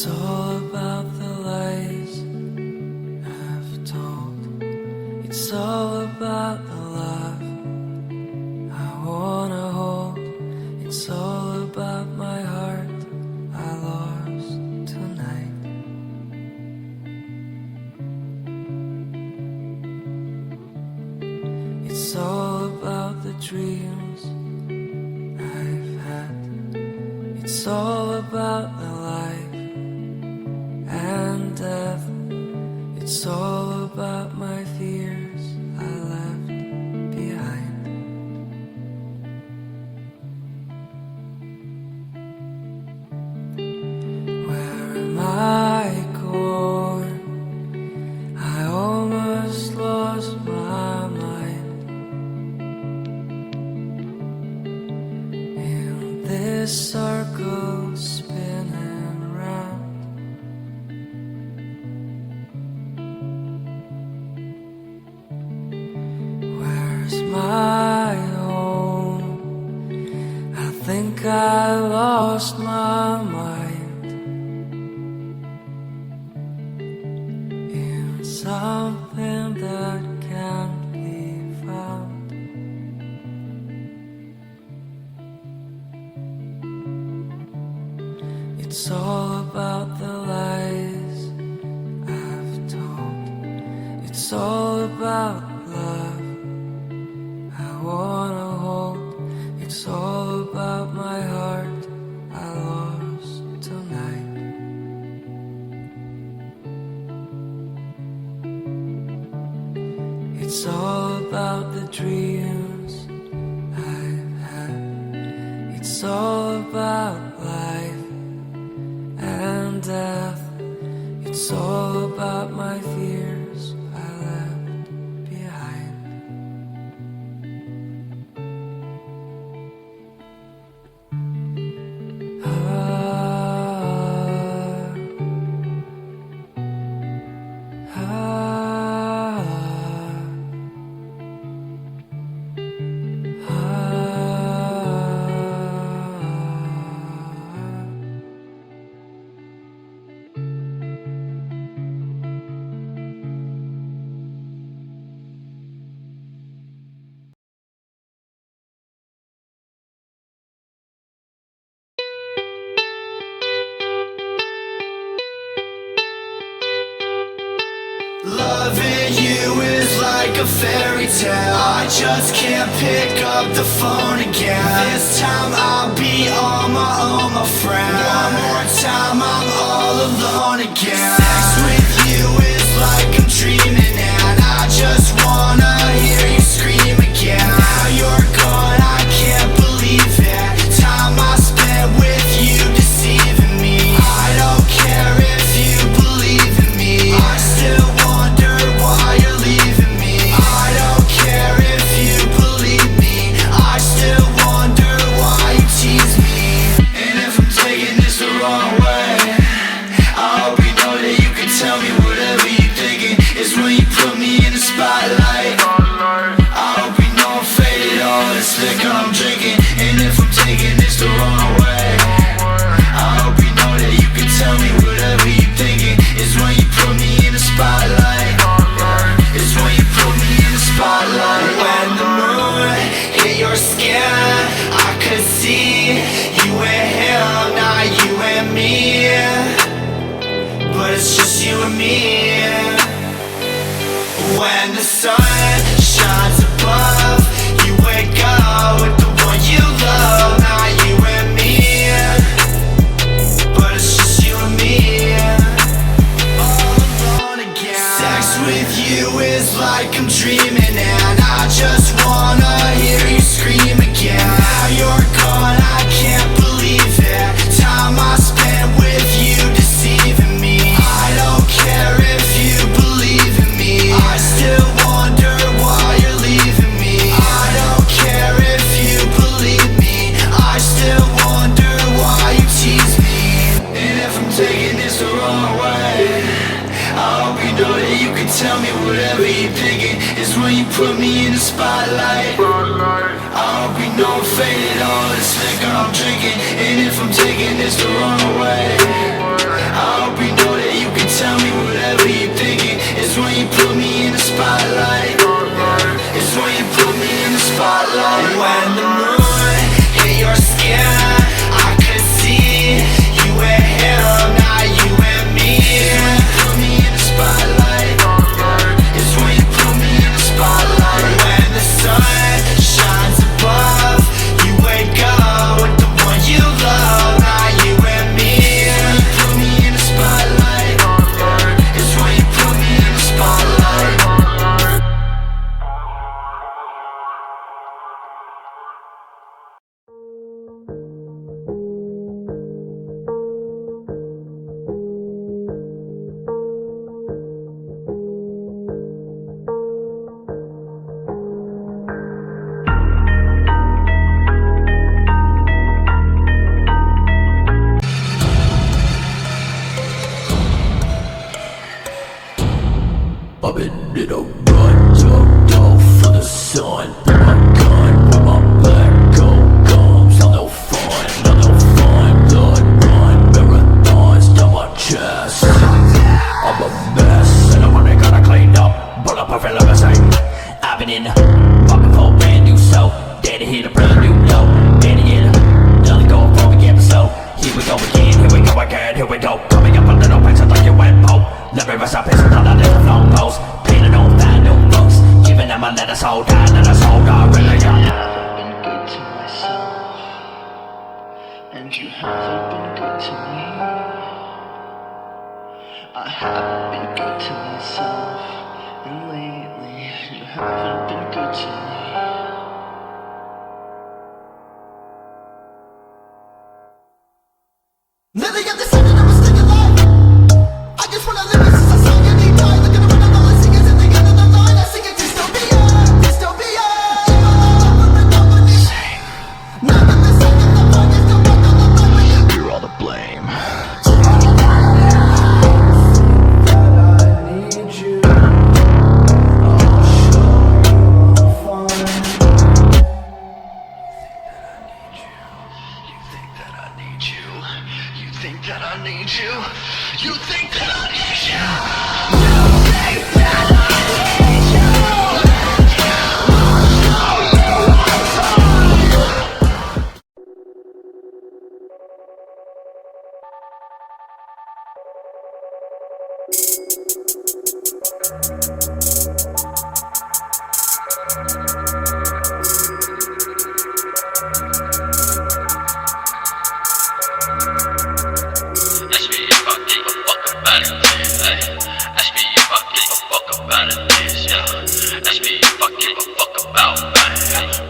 It's all about the lies I've told. It's all about the love I wanna hold. It's all about my heart I lost tonight. It's all about the dreams I've had. It's all about the life and death. It's all about my fears I left behind. Where am I going? I almost lost my mind in this circle spinning round. My home, I think I lost my mind in something that can't be found. It's all about the lies I've told. It's all about love I wanna hold. It's all about my heart I lost tonight. It's all about the dreams I've had. It's all about life and death. It's all about my fears I left behind. Loving you is like a fairy tale. I just can't pick up the phone again. This time I'll be on my own, my friend. One more time I'm all alone again. Sex with you is like I'm dreaming, and I just wanna hear you scream again. Now you're gone, I can't believe it. Time I spent with you deceiving me. I don't care if you believe in me. I still wonder why you're leaving me. I don't care if you believe me. I still wonder why you tease me. And if I'm taking this the wrong way, I hope you know that you can tell me whatever you're thinking. It's when you put me in the spotlight. I hope you know I'm faded, all this liquor I'm drinking. And if I'm taking this the wrong way, I hope you know that you can tell me whatever you're thinking. It's when you put me in the spotlight. It's when you put me in the spotlight. When the moon hit your skin, I could see you and him, not you and me. But it's just you and me. When the sun shines above, you wake up with the one you love, not you and me. But it's just you and me. All alone again. Sex with you is like I'm dreaming, and I just wanna hear you scream again. Now you're gone, I can't believe it. Time I spent with you deceiving me. I don't care if you believe in me. I still wonder why you're leaving me. I don't care if you believe me. I still wonder why you tease me. And if I'm taking this the wrong way, I hope you know that you can tell me whatever you're thinking. It's when you put me in the spotlight. I hope you know I'm faded, all this liquor I'm drinking. And if I'm taking this the wrong way, I hope you know that you can tell me whatever you're thinking. It's when you put me in the spotlight. It's when you put me in the spotlight. When the moon hit your skin, I could see you and him, not you and me. It's when you put me in the spotlight. It's when you put me in the spotlight. When the sun shines above, you wake up with the one you love, not you and me. It's when you put me in the spotlight. It's when you put me in the spotlight. I've been in a rut, jumped off for the sun. Put my gun where my black gold comes. Not no fun, not no fun. Blood run, marathons down my chest. I'm a mess, and I'm only gonna clean up. Pull up a feel like I say I've been in popping for a brand new soul. Daddy hit a brand new note. Daddy in another go for the episode. Here we go again, here we go again, here we go. Coming up a little picture like you went po. Let me rest up, it's another little long post. Painting on fat new books. Giving them a letter so down, let us hold our religion. I've been good to myself, and you haven't been good to me. I haven't been good to myself, and lately you haven't been good to me. Living at the center of a stinging life. I just wanna live it since I saw you deep dive. Looking around and all I sing is at the end of the line. I sing it dystopia, dystopia. Not in the second, the fun is to walk on the line. You're all to blame. Ask me if I give a fuck about it.